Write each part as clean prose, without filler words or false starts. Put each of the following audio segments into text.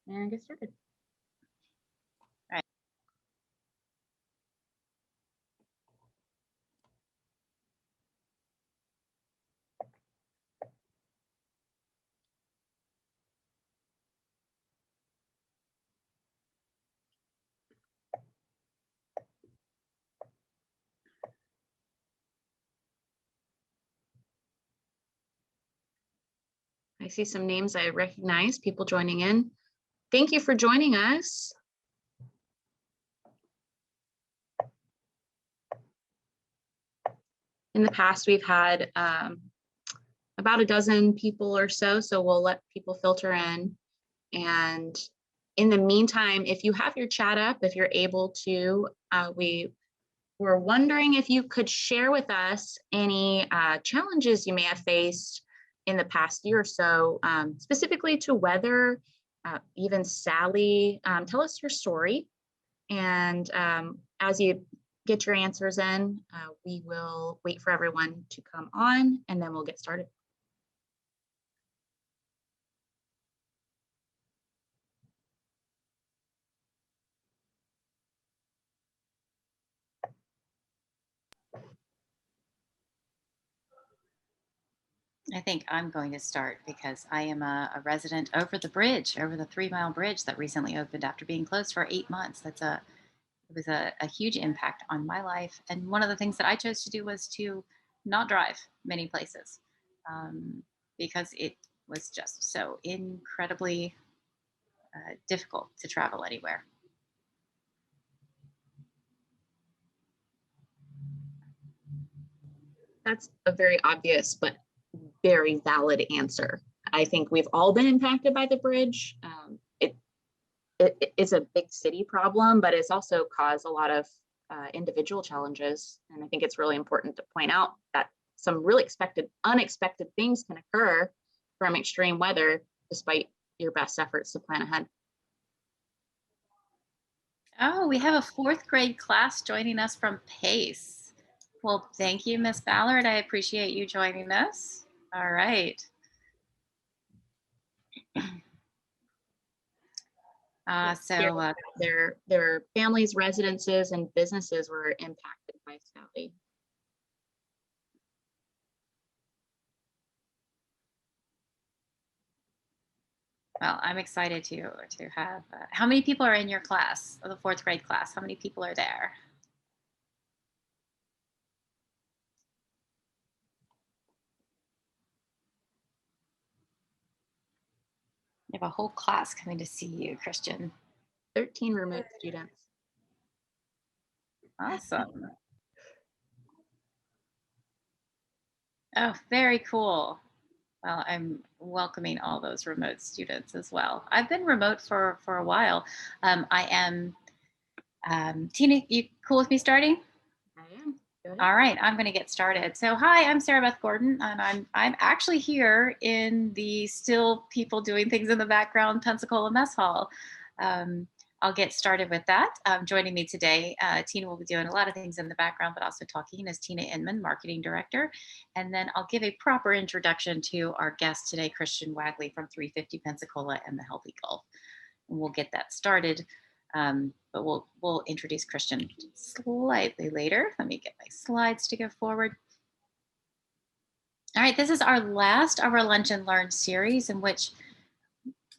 and get started. All right. I see some names I recognize, people joining in. Thank you for joining us. In the past, we've had about a dozen people or so we'll let people filter in. And in the meantime, if you have your chat up, if you're able to, we were wondering if you could share with us any challenges you may have faced in the past year or so, specifically to weather, even Sally. Tell us your story. And as you get your answers in, we will wait for everyone to come on and then we'll get started. I think I'm going to start because I am a resident over the bridge, over the 3-mile bridge that recently opened after being closed for 8 months. It was a huge impact on my life. And one of the things that I chose to do was to not drive many places because it was just so incredibly difficult to travel anywhere. That's a very obvious but very valid answer. I think we've all been impacted by the bridge. It is a big city problem, but it's also caused a lot of individual challenges. And I think it's really important to point out that some really unexpected things can occur from extreme weather, despite your best efforts to plan ahead. Oh, we have a 4th grade class joining us from PACE. Well, thank you, Miss Ballard. I appreciate you joining us. All right. Their families, residences, and businesses were impacted by Sally. Well, I'm excited to have. How many people are in your class, the 4th grade class? How many people are there? You have a whole class coming to see you, Christian. 13 remote students. Awesome. Oh, very cool. Well, I'm welcoming all those remote students as well. I've been remote for a while. I am, Tina, you cool with me starting? I am. All right, I'm going to get started. So, hi, I'm Sarah Beth Gordon, and I'm actually here in the still people doing things in the background Pensacola MESS Hall. I'll get started with that. Joining me today, Tina will be doing a lot of things in the background, but also talking is Tina Inman, Marketing Director. And then I'll give a proper introduction to our guest today, Christian Wagley from 350 Pensacola and the Healthy Gulf. And we'll get that started. But we'll introduce Christian slightly later. Let me get my slides to go forward. All right, this is our last of our Lunch and Learn series in which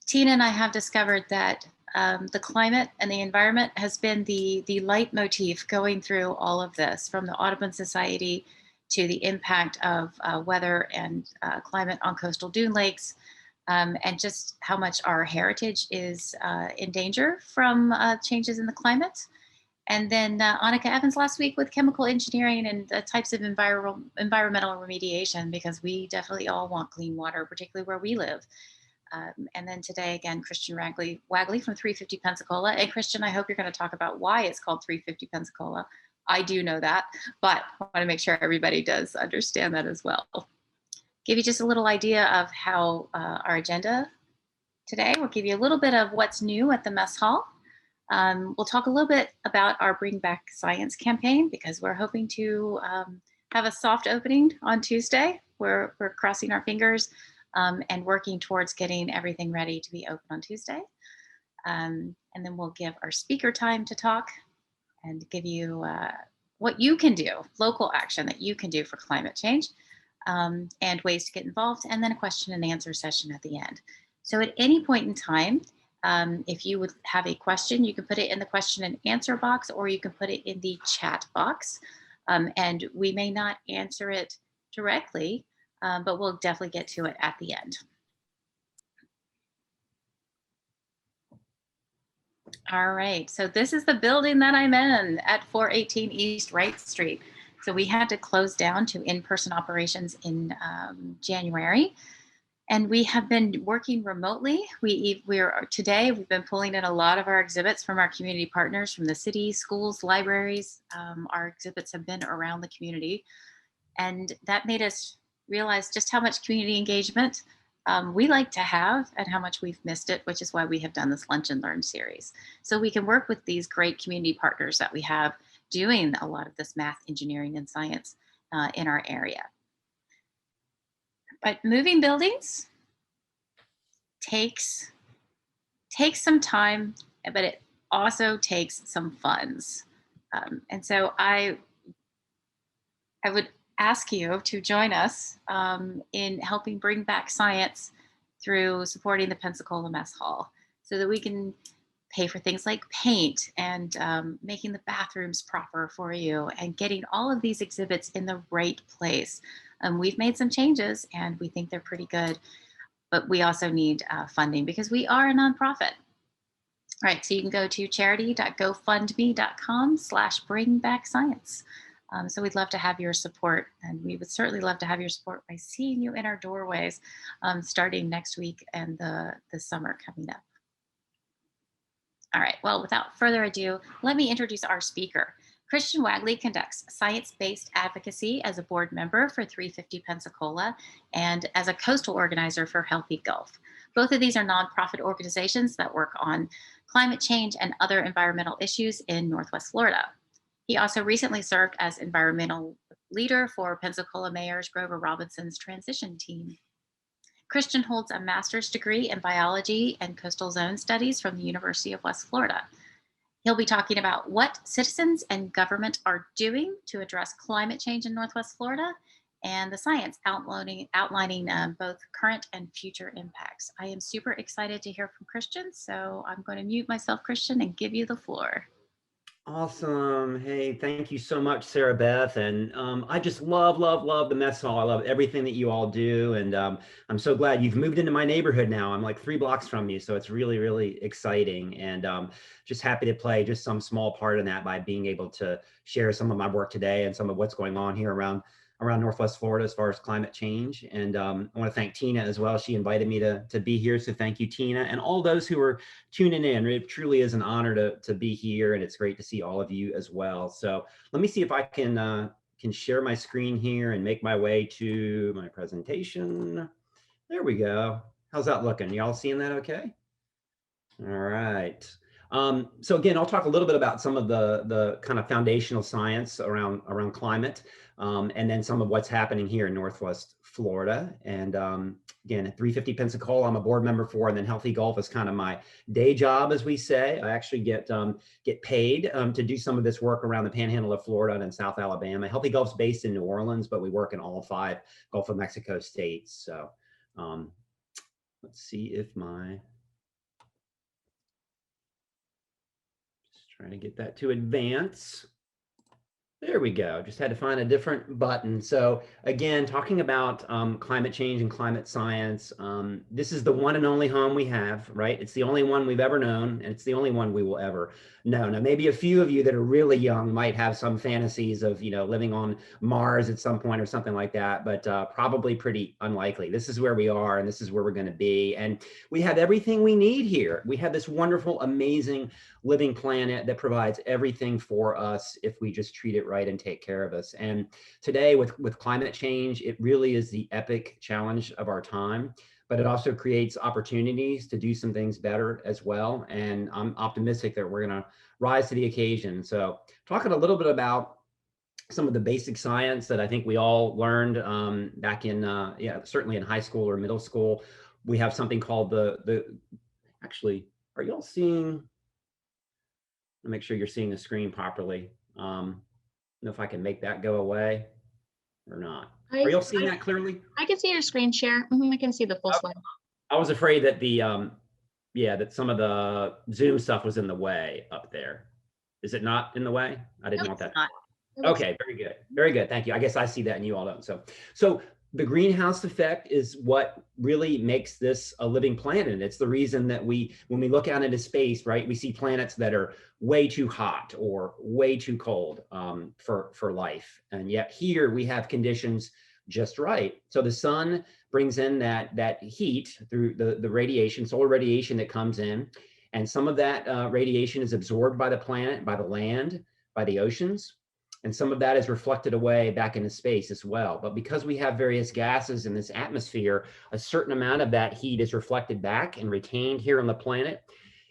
Tina and I have discovered that the climate and the environment has been the leitmotif going through all of this, from the Audubon Society to the impact of weather and climate on coastal dune lakes, and just how much our heritage is in danger from changes in the climate. And then Annika Evans last week with chemical engineering and the types of environmental remediation, because we definitely all want clean water, particularly where we live. And then today, again, Christian Wagley from 350 Pensacola. And Christian, I hope you're going to talk about why it's called 350 Pensacola. I do know that, but I want to make sure everybody does understand that as well. Give you just a little idea of how our agenda today. We'll give you a little bit of what's new at the Mess Hall. We'll talk a little bit about our Bring Back Science campaign, because we're hoping to have a soft opening on Tuesday. We're crossing our fingers and working towards getting everything ready to be open on Tuesday. And then we'll give our speaker time to talk and give you what you can do, local action that you can do for climate change, and ways to get involved, and then a question and answer session at the end. So at any point in time, if you would have a question, you can put it in the question and answer box, or you can put it in the chat box. And we may not answer it directly, but we'll definitely get to it at the end. All right, so this is the building that I'm in at 418 East Wright Street. So we had to close down to in-person operations in January, and we have been working remotely. Today we've been pulling in a lot of our exhibits from our community partners, from the city, schools, libraries. Our exhibits have been around the community, and that made us realize just how much community engagement we like to have and how much we've missed it, which is why we have done this Lunch and Learn series. So we can work with these great community partners that we have doing a lot of this math, engineering, and science in our area. But moving buildings takes some time, but it also takes some funds. And so I would ask you to join us in helping bring back science through supporting the Pensacola MESS Hall, so that we can pay for things like paint and making the bathrooms proper for you and getting all of these exhibits in the right place. We've made some changes and we think they're pretty good, but we also need funding because we are a nonprofit. All right, so you can go to charity.gofundme.com/bringbackscience. So we'd love to have your support, and we would certainly love to have your support by seeing you in our doorways starting next week and the summer coming up. All right, well, without further ado, let me introduce our speaker. Christian Wagley conducts science-based advocacy as a board member for 350 Pensacola and as a coastal organizer for Healthy Gulf. Both of these are nonprofit organizations that work on climate change and other environmental issues in Northwest Florida. He also recently served as environmental leader for Pensacola Mayor Grover Robinson's transition team. Christian holds a master's degree in biology and coastal zone studies from the University of West Florida. He'll be talking about what citizens and government are doing to address climate change in Northwest Florida and the science outlining both current and future impacts. I am super excited to hear from Christian, so I'm going to mute myself, Christian, and give you the floor. Awesome. Hey, thank you so much, Sarah Beth. And I just love the mess hall. I love everything that you all do. And I'm so glad you've moved into my neighborhood now. I'm like 3 blocks from you. So it's really, really exciting. And just happy to play just some small part in that by being able to share some of my work today and some of what's going on here around Northwest Florida as far as climate change. And I want to thank Tina as well. She invited me to be here. So thank you, Tina, and all those who are tuning in. It truly is an honor to be here, and it's great to see all of you as well. So let me see if I can share my screen here and make my way to my presentation. There we go. How's that looking? Y'all seeing that okay? All right. So again, I'll talk a little bit about some of the kind of foundational science around climate, and then some of what's happening here in Northwest Florida. And again, at 350 Pensacola, I'm a board member for, and then Healthy Gulf is kind of my day job, as we say. I actually get paid to do some of this work around the Panhandle of Florida and in South Alabama. Healthy Gulf's based in New Orleans, but we work in all 5 Gulf of Mexico states. So let's see if trying to get that to advance. There we go. Just had to find a different button. So again, talking about climate change and climate science, this is the one and only home we have, right? It's the only one we've ever known, and it's the only one we will ever know. Now, maybe a few of you that are really young might have some fantasies of, living on Mars at some point or something like that, but probably pretty unlikely. This is where we are, and this is where we're going to be. And we have everything we need here. We have this wonderful, amazing living planet that provides everything for us if we just treat it right and take care of us. And today with climate change, it really is the epic challenge of our time, but it also creates opportunities to do some things better as well. And I'm optimistic that we're going to rise to the occasion. So talking a little bit about some of the basic science that I think we all learned back in, certainly in high school or middle school. We have something called actually, are y'all seeing, make sure you're seeing the screen properly. I don't know if I can make that go away or not. Are y'all seeing that clearly? I can see your screen share. I can see the full slide. I was afraid that the, yeah, that some of the Zoom stuff was in the way up there. Is it not in the way? I didn't want that. Okay, very good. Very good. Thank you. I guess I see that and you all don't. So the greenhouse effect is what really makes this a living planet. It's the reason that when we look out into space, right, we see planets that are way too hot or way too cold for life. And yet here we have conditions just right. So the sun brings in that heat through the radiation, solar radiation that comes in. And some of that radiation is absorbed by the planet, by the land, by the oceans. And some of that is reflected away back into space as well. But because we have various gases in this atmosphere, a certain amount of that heat is reflected back and retained here on the planet.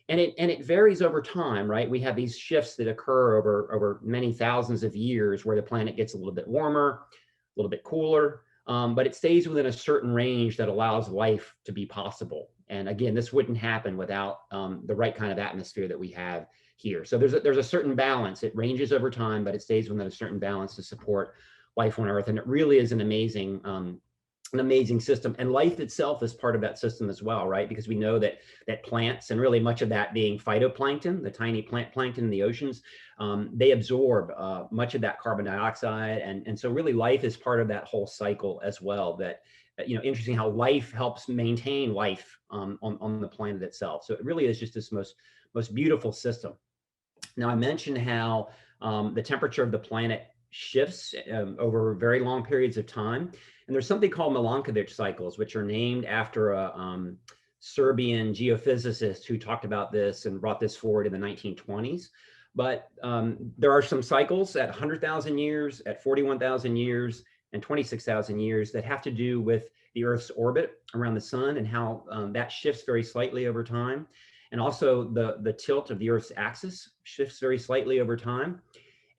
And it varies over time, right? We have these shifts that occur over many thousands of years where the planet gets a little bit warmer, a little bit cooler, but it stays within a certain range that allows life to be possible. And again, this wouldn't happen without the right kind of atmosphere that we have here. So there's a certain balance. It ranges over time, but it stays within a certain balance to support life on Earth. And it really is an amazing system. And life itself is part of that system as well, right? Because we know that plants, and really much of that being phytoplankton, the tiny plant plankton in the oceans, they absorb much of that carbon dioxide. And so really life is part of that whole cycle as well. That, interesting how life helps maintain life on the planet itself. So it really is just this most beautiful system. Now, I mentioned how the temperature of the planet shifts over very long periods of time. And there's something called Milankovic cycles, which are named after a Serbian geophysicist who talked about this and brought this forward in the 1920s. But there are some cycles at 100,000 years, at 41,000 years, and 26,000 years that have to do with the Earth's orbit around the sun and how that shifts very slightly over time. And also the tilt of the Earth's axis shifts very slightly over time.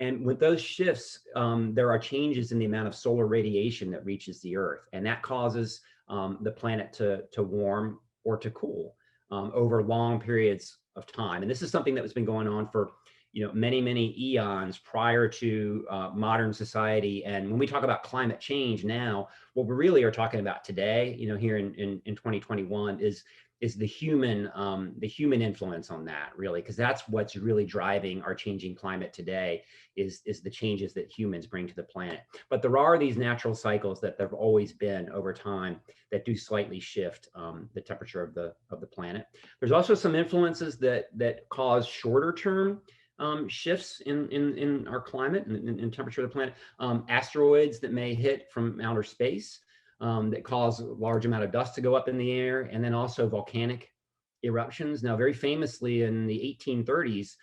And with those shifts, there are changes in the amount of solar radiation that reaches the Earth. And that causes the planet to warm or to cool over long periods of time. And this is something that has been going on for many eons prior to modern society. And when we talk about climate change now, what we really are talking about today, here in 2021 is the human influence on that, really, because that's what's really driving our changing climate today is the changes that humans bring to the planet. But there are these natural cycles that there have always been over time that do slightly shift the temperature of the planet. There's also some influences that cause shorter term shifts in our climate and in temperature of the planet. Asteroids that may hit from outer space that cause a large amount of dust to go up in the air, and then also volcanic eruptions. Now, very famously in the 1830s,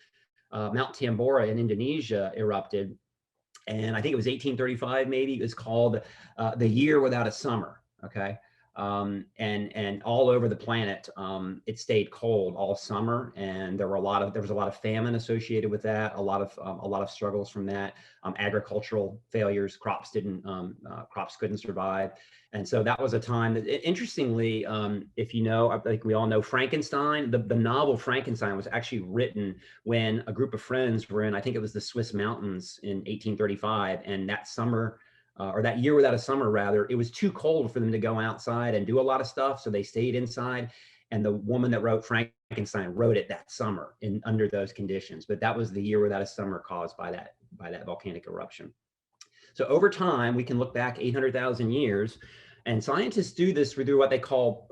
Mount Tambora in Indonesia erupted, and I think it was 1835 maybe. It was called the year without a summer, okay? And all over the planet, it stayed cold all summer, and there was a lot of famine associated with that, a lot of struggles from that, agricultural failures, crops couldn't survive. And so that was a time that, interestingly, if you know, I think we all know Frankenstein, the novel Frankenstein was actually written when a group of friends were in, I think it was the Swiss mountains in 1835, and that summer, or that year without a summer rather, it was too cold for them to go outside and do a lot of stuff, so they stayed inside. And the woman that wrote Frankenstein wrote it that summer under those conditions. But that was the year without a summer caused by that volcanic eruption. So over time, we can look back 800,000 years, and scientists do this through what they call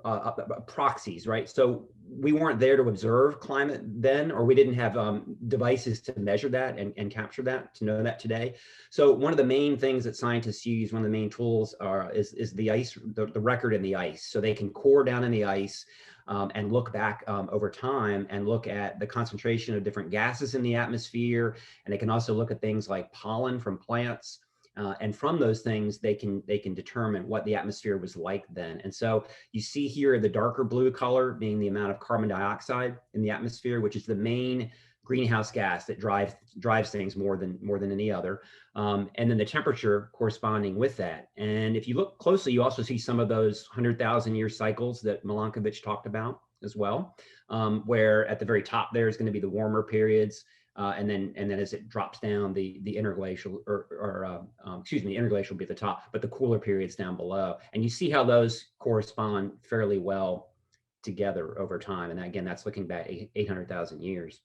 proxies, right? So we weren't there to observe climate then, or we didn't have devices to measure that and capture that, to know that today. So one of the main things that scientists use, one of the main tools is the ice, the record in the ice. So they can core down in the ice and look back over time and look at the concentration of different gases in the atmosphere. And they can also look at things like pollen from plants. And from those things, they can determine what the atmosphere was like then. And so you see here the darker blue color being the amount of carbon dioxide in the atmosphere, which is the main greenhouse gas that drives things more than any other. And then the temperature corresponding with that. And if you look closely, you also see some of those 100,000 year cycles that Milankovic talked about as well, where at the very top there is going to be the warmer periods. And then as it drops down, the interglacial excuse me, the interglacial will be at the top, but the cooler periods down below. And you see how those correspond fairly well together over time. And again, that's looking back 800,000 years.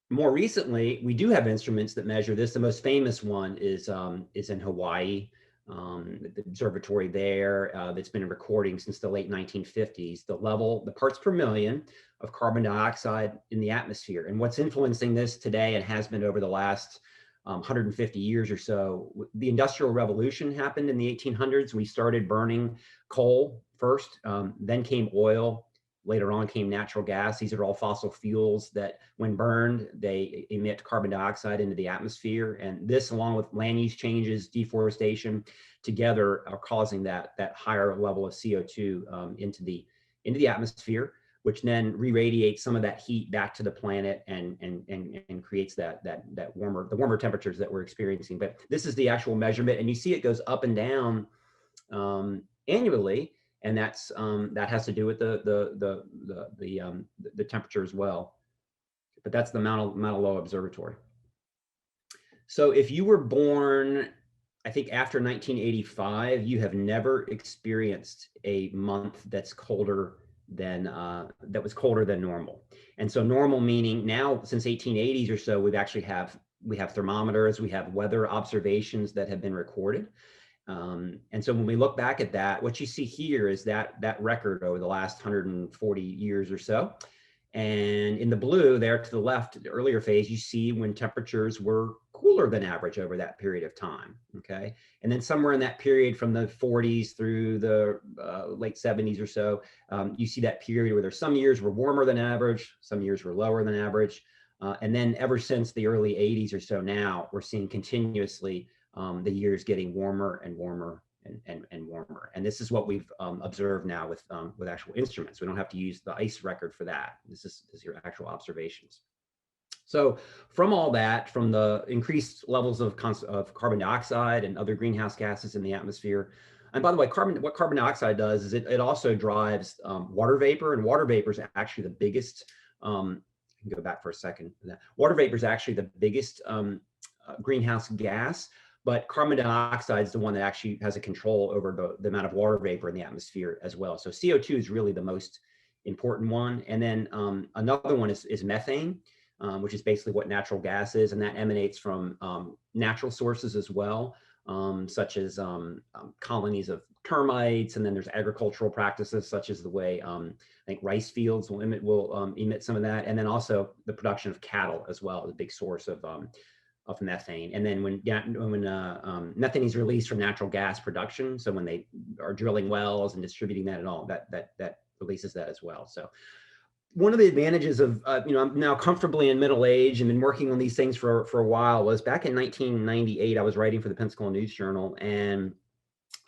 More recently, we do have instruments that measure this. The most famous one is in Hawaii, the observatory there that's been recording since the late 1950s, the parts per million of carbon dioxide in the atmosphere. And what's influencing this today and has been over the last 150 years or so, the Industrial Revolution happened in the 1800s. We started burning coal first, then came oil. Later on came natural gas. These are all fossil fuels that when burned, they emit carbon dioxide into the atmosphere. And this, along with land use changes, deforestation, together are causing that higher level of CO2 into the atmosphere, which then re-radiates some of that heat back to the planet and creates the warmer temperatures that we're experiencing. But this is the actual measurement, and you see it goes up and down annually. And that has to do with the temperature as well. But that's the Mauna Loa Observatory. So if you were born, I think after 1985, you have never experienced a month that's colder than that was colder than normal. And so normal meaning now, since 1880s or so, we have thermometers, we have weather observations that have been recorded. And so when we look back at that, what you see here is that record over the last 140 years or so. And in the blue there to the left, the earlier phase, you see when temperatures were cooler than average over that period of time, okay? And then somewhere in that period from the 40s through the late 70s or so, you see that period where there's some years were warmer than average, some years were lower than average. And then ever since the early 80s or so now, we're seeing continuously the years getting warmer and warmer and warmer. And this is what we've observed now with actual instruments. We don't have to use the ice record for that. This is your actual observations. So from all that, from the increased levels of carbon dioxide and other greenhouse gases in the atmosphere, and by the way, what carbon dioxide does is it also drives water vapor, and water vapor is actually the biggest, I can go back for a second. Water vapor is actually the biggest greenhouse gas. But carbon dioxide is the one that actually has a control over the amount of water vapor in the atmosphere as well. So CO2 is really the most important one. And then another one is methane, which is basically what natural gas is. And that emanates from natural sources as well, such as colonies of termites. And then there's agricultural practices, such as the way I think rice fields will emit some of that. And then also the production of cattle as well is a big source of methane. And then when methane is released from natural gas production, so when they are drilling wells and distributing that and all, that releases that as well. So one of the advantages of, I'm now comfortably in middle age and been working on these things for a while, was back in 1998, I was writing for the Pensacola News Journal, and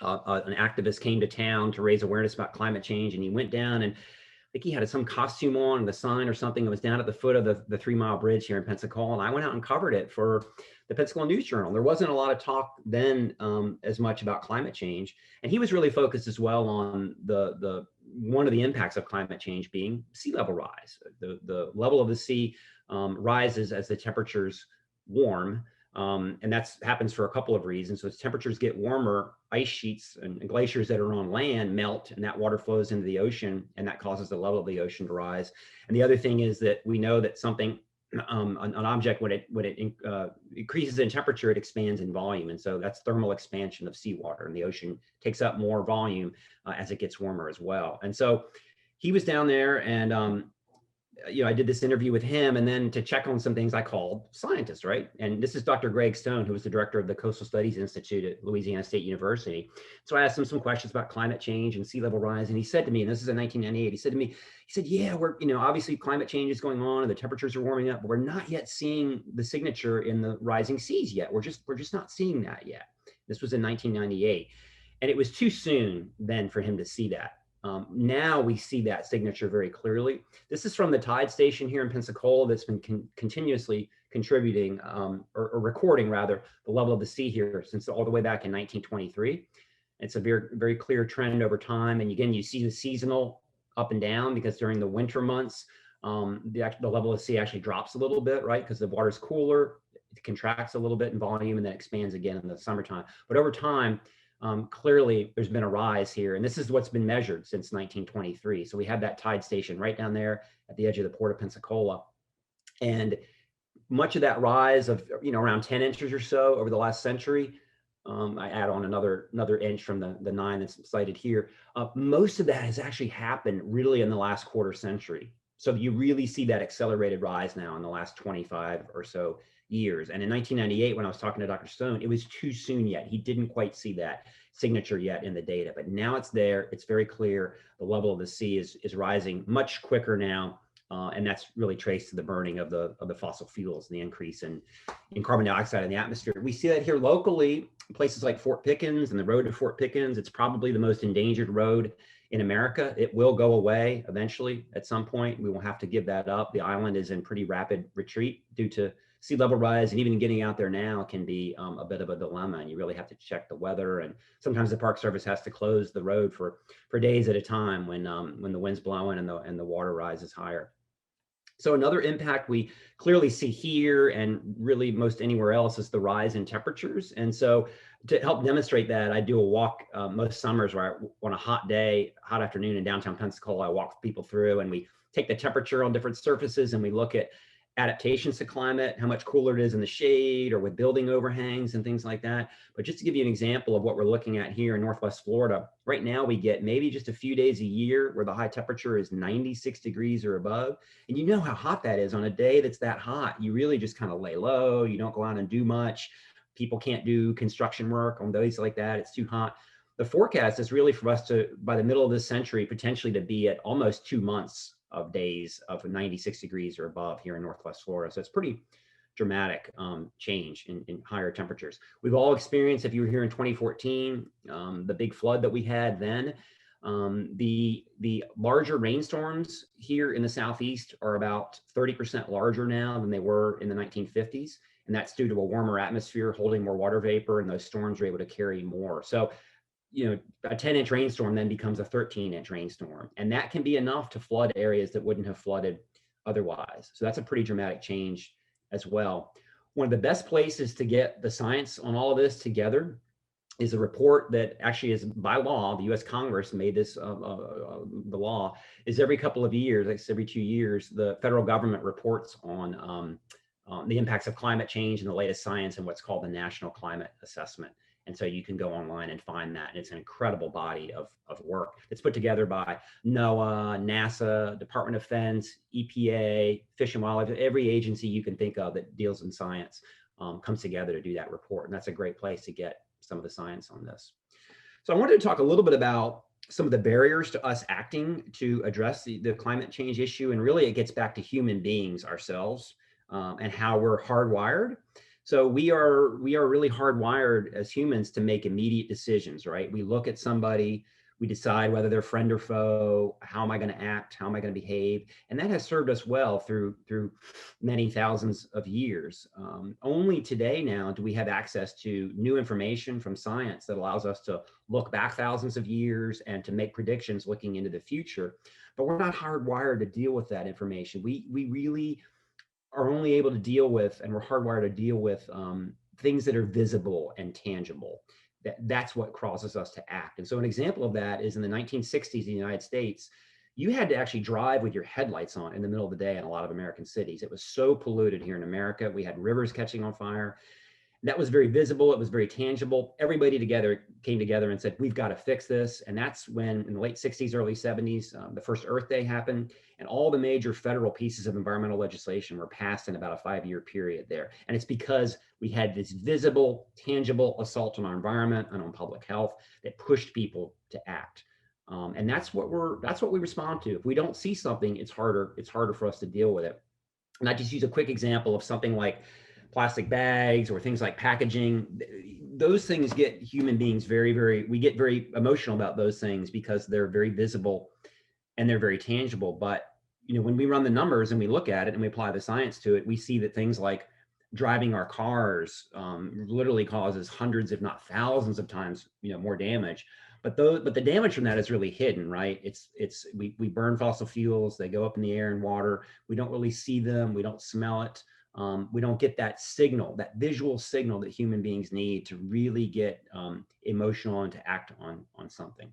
an activist came to town to raise awareness about climate change, and he went down and I think he had some costume on, the sign or something that was down at the foot of the 3 Mile Bridge here in Pensacola. And I went out and covered it for the Pensacola News Journal. There wasn't a lot of talk then as much about climate change. And he was really focused as well on one of the impacts of climate change being sea level rise. The level of the sea rises as the temperatures warm. And that happens for a couple of reasons. So as temperatures get warmer, ice sheets and glaciers that are on land melt, and that water flows into the ocean, and that causes the level of the ocean to rise. And the other thing is that we know that something, an object, when it increases in temperature, it expands in volume. And so that's thermal expansion of seawater, and the ocean takes up more volume as it gets warmer as well. And so he was down there, and I did this interview with him, and then to check on some things, I called scientists, right? And this is Dr. Greg Stone, who was the director of the Coastal Studies Institute at Louisiana State University. So I asked him some questions about climate change and sea level rise. And he said to me, and this is in 1998, he said, yeah, we're, obviously climate change is going on and the temperatures are warming up, but we're not yet seeing the signature in the rising seas yet. We're just not seeing that yet. This was in 1998. And it was too soon then for him to see that. Now we see that signature very clearly. This is from the tide station here in Pensacola that's been continuously contributing or recording rather the level of the sea here since all the way back in 1923. It's a very, very clear trend over time. And again, you see the seasonal up and down because during the winter months, the level of the sea actually drops a little bit, right? Because the water's cooler, it contracts a little bit in volume and then expands again in the summertime. But over time, clearly there's been a rise here, and this is what's been measured since 1923. So we have that tide station right down there at the edge of the port of Pensacola. And much of that rise of, around 10 inches or so over the last century, I add on another inch from the 9 that's cited here. Most of that has actually happened really in the last quarter century. So you really see that accelerated rise now in the last 25 or so years. And in 1998, when I was talking to Dr. Stone, it was too soon yet. He didn't quite see that signature yet in the data, but now it's there. It's very clear. The level of the sea is rising much quicker now. And that's really traced to the burning of the fossil fuels and the increase in carbon dioxide in the atmosphere. We see that here locally, places like Fort Pickens and the road to Fort Pickens. It's probably the most endangered road in America. It will go away eventually at some point. We will have to give that up. The island is in pretty rapid retreat due to sea level rise, and even getting out there now can be a bit of a dilemma, and you really have to check the weather. And sometimes the Park Service has to close the road for days at a time when the wind's blowing and the water rises higher. So another impact we clearly see here and really most anywhere else is the rise in temperatures. And so to help demonstrate that, I do a walk most summers where on a hot afternoon in downtown Pensacola, I walk people through and we take the temperature on different surfaces and we look at adaptations to climate, how much cooler it is in the shade or with building overhangs and things like that. But just to give you an example of what we're looking at here in Northwest Florida, right now we get maybe just a few days a year where the high temperature is 96 degrees or above. And you know how hot that is on a day that's that hot. You really just kind of lay low. You don't go out and do much. People can't do construction work on days like that. It's too hot. The forecast is really for us to, by the middle of this century, potentially to be at almost 2 months of days of 96 degrees or above here in Northwest Florida. So it's pretty dramatic change in higher temperatures. We've all experienced, if you were here in 2014, the big flood that we had then. The larger rainstorms here in the Southeast are about 30% larger now than they were in the 1950s. And that's due to a warmer atmosphere holding more water vapor, and those storms are able to carry more. So a 10-inch rainstorm then becomes a 13-inch rainstorm. And that can be enough to flood areas that wouldn't have flooded otherwise. So that's a pretty dramatic change as well. One of the best places to get the science on all of this together is a report that actually is by law. The US Congress made this the law, is every couple of years, like every 2 years, the federal government reports on the impacts of climate change and the latest science in what's called the National Climate Assessment. And so you can go online and find that. And it's an incredible body of work. It's put together by NOAA, NASA, Department of Defense, EPA, Fish and Wildlife. Every agency you can think of that deals in science comes together to do that report. And that's a great place to get some of the science on this. So I wanted to talk a little bit about some of the barriers to us acting to address the climate change issue. And really it gets back to human beings ourselves and how we're hardwired. So we are really hardwired as humans to make immediate decisions, right? We look at somebody, we decide whether they're friend or foe, how am I going to act, how am I going to behave? And that has served us well through many thousands of years. Only today now do we have access to new information from science that allows us to look back thousands of years and to make predictions looking into the future. But we're not hardwired to deal with that information. We really are only able to deal with, and we're hardwired to deal with things that are visible and tangible. That's what causes us to act. And so an example of that is in the 1960s in the United States, you had to actually drive with your headlights on in the middle of the day in a lot of American cities. It was so polluted here in America. We had rivers catching on fire. That was very visible. It was very tangible. Everybody came together and said, we've got to fix this. And that's when in the late 60s, early 70s, the first Earth Day happened. And all the major federal pieces of environmental legislation were passed in about a 5-year period there. And it's because we had this visible, tangible assault on our environment and on public health that pushed people to act. And that's what we respond to. If we don't see something, it's harder for us to deal with it. And I just use a quick example of something like plastic bags or things like packaging. Those things get human beings we get very emotional about those things because they're very visible and they're very tangible. But when we run the numbers and we look at it and we apply the science to it, we see that things like driving our cars literally causes hundreds, if not thousands of times, more damage. but the damage from that is really hidden, right? We burn fossil fuels, they go up in the air and water. We don't really see them, we don't smell it. We don't get that signal, that visual signal that human beings need to really get emotional and to act on something.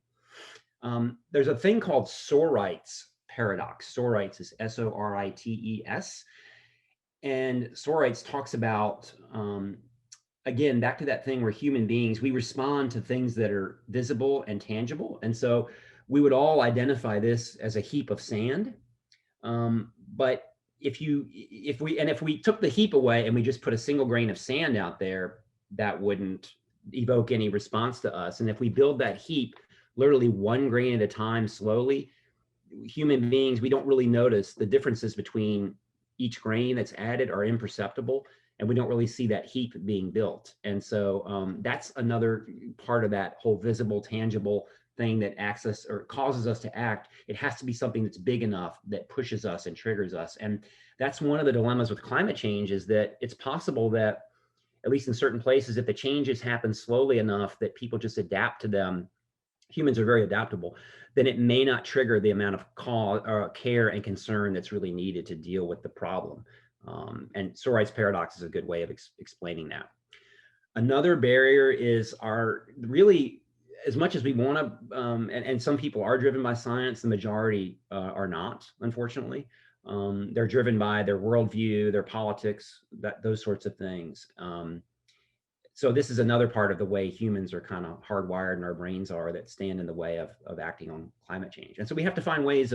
There's a thing called Sorite's paradox. Sorites is S-O-R-I-T-E-S. And Sorites talks about, again, back to that thing where human beings, we respond to things that are visible and tangible. And so we would all identify this as a heap of sand. But if we took the heap away and we just put a single grain of sand out there, that wouldn't evoke any response to us. And if we build that heap literally one grain at a time slowly, human beings, we don't really notice the differences between each grain that's added are imperceptible, and we don't really see that heap being built. And so that's another part of that whole visible, tangible thing that acts us or causes us to act. It has to be something that's big enough that pushes us and triggers us. And that's one of the dilemmas with climate change, is that it's possible that, at least in certain places, if the changes happen slowly enough that people just adapt to them, humans are very adaptable, then it may not trigger the amount of care and concern that's really needed to deal with the problem. And Sorite's paradox is a good way of explaining that. Another barrier is really, as much as we want to, and some people are driven by science, the majority are not, unfortunately. They're driven by their worldview, their politics, those sorts of things. So this is another part of the way humans are kind of hardwired, and our brains are, that stand in the way of acting on climate change. And so we have to find ways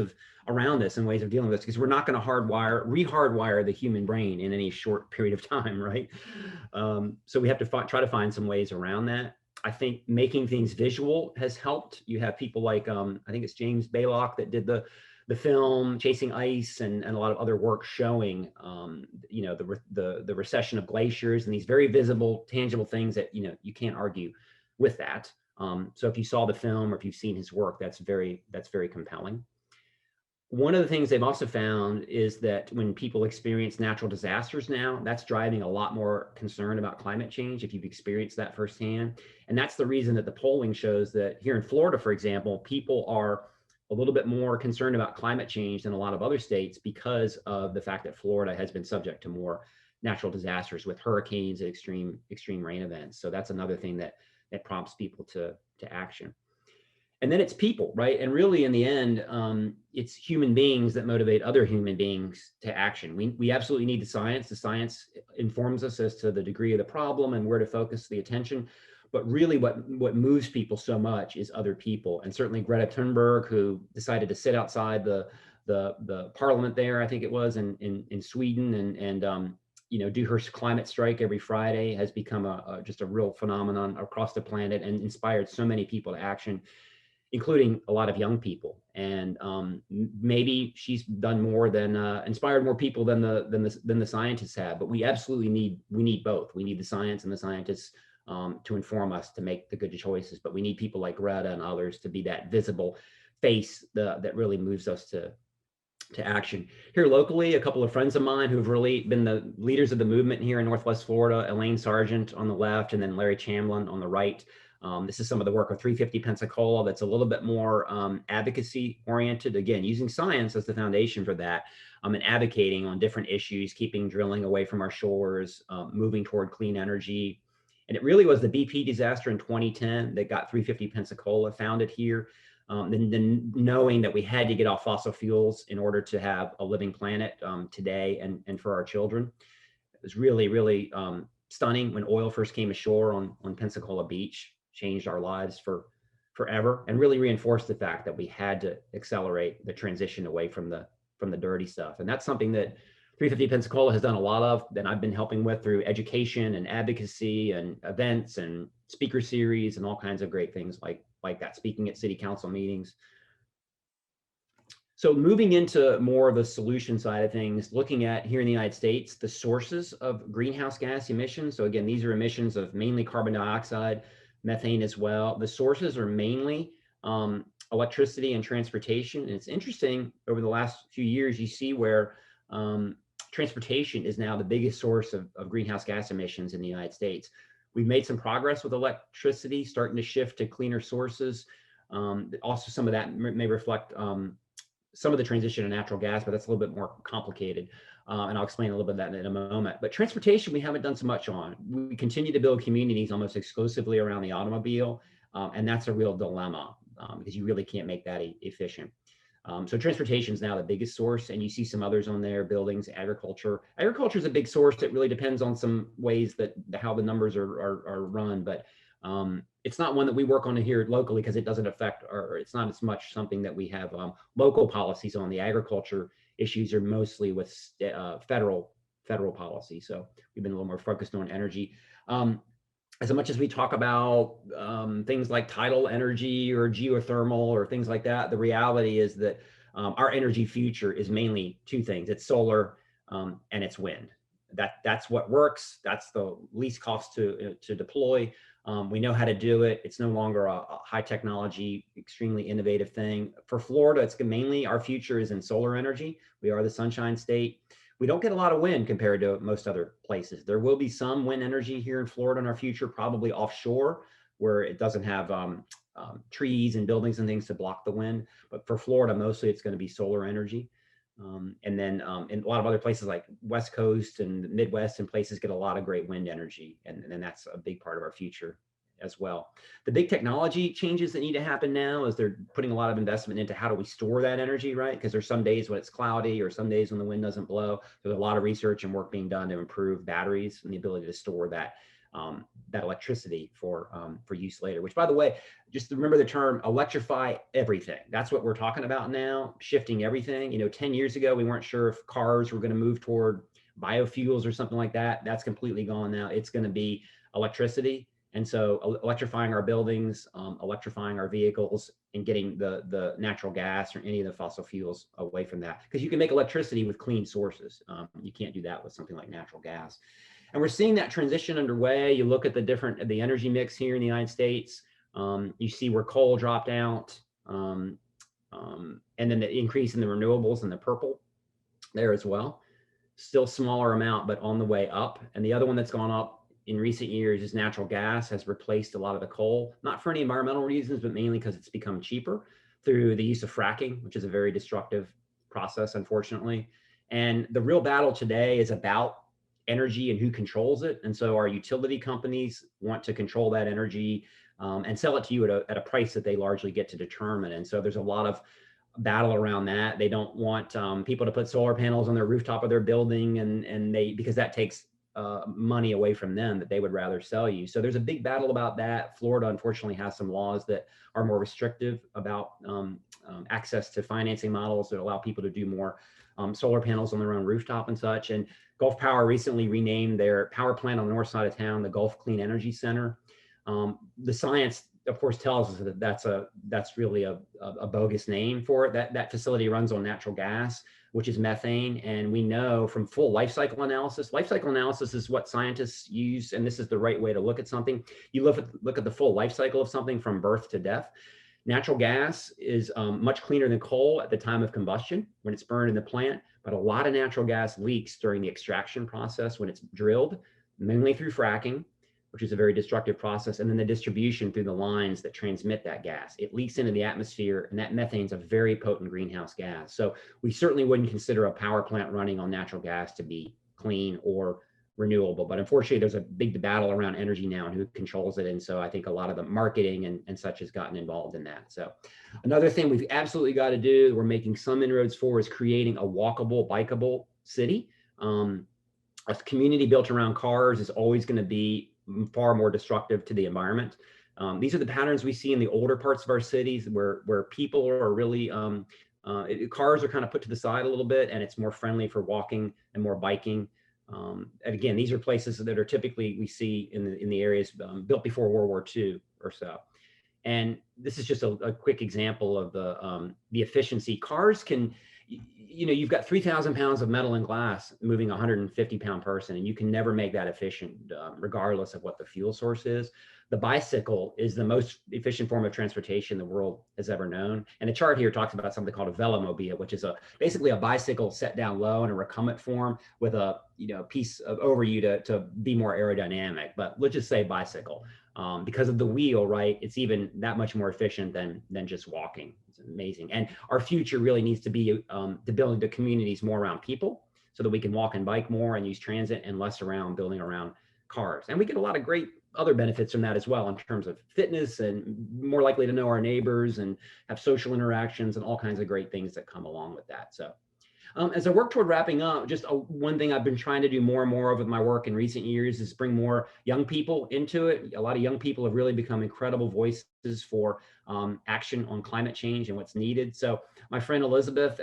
around this and ways of dealing with this, because we're not going to re-hardwire the human brain in any short period of time, right? So we have to try to find some ways around that. I think making things visual has helped. You have people like, I think it's James Baylock that did the film Chasing Ice, and a lot of other work showing, the recession of glaciers, and these very visible, tangible things that, you can't argue with that. So if you saw the film or if you've seen his work, that's very compelling. One of the things they've also found is that when people experience natural disasters now, that's driving a lot more concern about climate change, if you've experienced that firsthand. And that's the reason that the polling shows that here in Florida, for example, people are a little bit more concerned about climate change than a lot of other states, because of the fact that Florida has been subject to more natural disasters with hurricanes and extreme rain events. So that's another thing that prompts people to action. And then it's people, right? And really, in the end, it's human beings that motivate other human beings to action. We absolutely need the science. The science informs us as to the degree of the problem and where to focus the attention. But really what moves people so much is other people. And certainly Greta Thunberg, who decided to sit outside the parliament there, I think it was, in Sweden, and do her climate strike every Friday, has become just a real phenomenon across the planet, and inspired so many people to action, including a lot of young people. And maybe she's done more than inspired more people than the scientists have. But we absolutely need both. We need the science and the scientists to inform us to make the good choices. But we need people like Greta and others to be that visible face that really moves us to action. Here locally, a couple of friends of mine who have really been the leaders of the movement here in Northwest Florida, Elaine Sargent on the left, and then Larry Chamblin on the right. This is some of the work of 350 Pensacola that's a little bit more advocacy oriented, again, using science as the foundation for that, and advocating on different issues, keeping drilling away from our shores, moving toward clean energy. And it really was the BP disaster in 2010 that got 350 Pensacola founded here. Then knowing that we had to get off fossil fuels in order to have a living planet today and for our children. It was really, really stunning when oil first came ashore on Pensacola Beach. Changed our lives forever, and really reinforced the fact that we had to accelerate the transition away from the dirty stuff. And that's something that 350 Pensacola has done a lot of, that I've been helping with through education and advocacy and events and speaker series and all kinds of great things like that, speaking at city council meetings. So moving into more of the solution side of things, looking at here in the United States, the sources of greenhouse gas emissions. So again, these are emissions of mainly carbon dioxide, methane as well. The sources are mainly electricity and transportation. And it's interesting, over the last few years, you see where transportation is now the biggest source of greenhouse gas emissions in the United States. We've made some progress with electricity, starting to shift to cleaner sources. Also, some of that may reflect some of the transition to natural gas, but that's a little bit more complicated. And I'll explain a little bit of that in a moment. But transportation, we haven't done so much on. We continue to build communities almost exclusively around the automobile. And that's a real dilemma because you really can't make that efficient. So transportation is now the biggest source, and you see some others on there, buildings, agriculture. Agriculture is a big source. It really depends on some ways that how the numbers are run, but it's not one that we work on here locally because it doesn't affect, or it's not as much something that we have local policies on. The agriculture issues are mostly with federal policy. So we've been a little more focused on energy. As much as we talk about things like tidal energy or geothermal or things like that, the reality is that our energy future is mainly two things. It's solar and it's wind. That's what works. That's the least cost to deploy. We know how to do it. It's no longer a high technology, extremely innovative thing. For Florida, it's mainly our future is in solar energy. We are the Sunshine State. We don't get a lot of wind compared to most other places. There will be some wind energy here in Florida in our future, probably offshore, where it doesn't have trees and buildings and things to block the wind. But for Florida, mostly it's going to be solar energy. And then in a lot of other places like West Coast and Midwest and places get a lot of great wind energy. And that's a big part of our future as well. The big technology changes that need to happen now is they're putting a lot of investment into how do we store that energy, right? Because there's some days when it's cloudy or some days when the wind doesn't blow. There's a lot of research and work being done to improve batteries and the ability to store that electricity for use later, which by the way, just remember the term electrify everything. That's what we're talking about now, shifting everything. 10 years ago, we weren't sure if cars were going to move toward biofuels or something like that. That's completely gone now. It's going to be electricity. And so electrifying our buildings, electrifying our vehicles, and getting the natural gas or any of the fossil fuels away from that. Because you can make electricity with clean sources. You can't do that with something like natural gas. And we're seeing that transition underway. You look at the energy mix here in the United States. You see where coal dropped out, and then the increase in the renewables in the purple there as well. Still smaller amount, but on the way up. And the other one that's gone up in recent years is natural gas has replaced a lot of the coal, not for any environmental reasons, but mainly because it's become cheaper through the use of fracking, which is a very destructive process, unfortunately. And the real battle today is about energy and who controls it. And so our utility companies want to control that energy and sell it to you at a price that they largely get to determine. And so there's a lot of battle around that. They don't want people to put solar panels on their rooftop of their building, and because that takes money away from them that they would rather sell you. So there's a big battle about that. Florida, unfortunately, has some laws that are more restrictive about access to financing models that allow people to do more solar panels on their own rooftop and such. And Gulf Power recently renamed their power plant on the north side of town the Gulf Clean Energy Center. The science, of course, tells us that that's really a bogus name for it. That facility runs on natural gas, which is methane. And we know from full life cycle analysis is what scientists use, and this is the right way to look at something. You look at the full life cycle of something from birth to death. Natural gas is much cleaner than coal at the time of combustion when it's burned in the plant, but a lot of natural gas leaks during the extraction process when it's drilled, mainly through fracking, which is a very destructive process, and then the distribution through the lines that transmit that gas. It leaks into the atmosphere, and that methane is a very potent greenhouse gas. So we certainly wouldn't consider a power plant running on natural gas to be clean or renewable. But unfortunately, there's a big battle around energy now and who controls it. And so I think a lot of the marketing and such has gotten involved in that. So another thing we've absolutely got to do, we're making some inroads for, is creating a walkable, bikeable city. A community built around cars is always going to be far more destructive to the environment. These are the patterns we see in the older parts of our cities where people are really, cars are kind of put to the side a little bit, and it's more friendly for walking and more biking. And again, these are places that are typically we see in the areas built before World War II or so. And this is just a quick example of the efficiency. Cars can, you've got 3,000 pounds of metal and glass moving a 150-pound person, and you can never make that efficient, regardless of what the fuel source is. The bicycle is the most efficient form of transportation the world has ever known. And the chart here talks about something called a velomobile, which is basically a bicycle set down low in a recumbent form with a piece of over you to be more aerodynamic. But let's just say bicycle. because of the wheel, right? It's even that much more efficient than just walking. It's amazing. And our future really needs to be to building the communities more around people so that we can walk and bike more and use transit and less around building around cars. And we get a lot of great other benefits from that as well in terms of fitness and more likely to know our neighbors and have social interactions and all kinds of great things that come along with that. So as I work toward wrapping up, just one thing I've been trying to do more and more of with my work in recent years is bring more young people into it. A lot of young people have really become incredible voices for action on climate change and what's needed. So my friend Elizabeth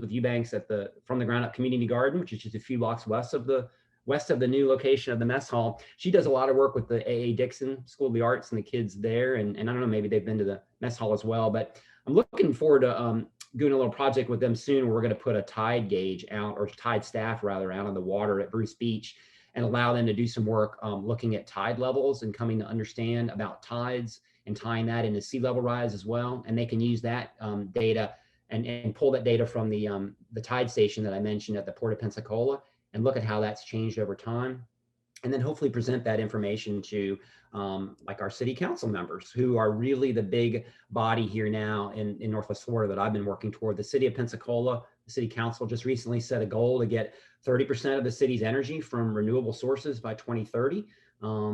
Eubanks at the From the Ground Up Community Garden, which is just a few blocks west of the new location of the mess hall. She does a lot of work with the A.A. Dixon School of the Arts and the kids there. And I don't know, maybe they've been to the mess hall as well, but I'm looking forward to doing a little project with them soon where we're going to put a tide gauge out, or tide staff rather, out on the water at Bruce Beach and allow them to do some work looking at tide levels and coming to understand about tides and tying that into sea level rise as well. And they can use that data and pull that data from the tide station that I mentioned at the Port of Pensacola and look at how that's changed over time. And then hopefully present that information to like our city council members, who are really the big body here now in Northwest Florida that I've been working toward. The city of Pensacola, the city council just recently set a goal to get 30% of the city's energy from renewable sources by 2030.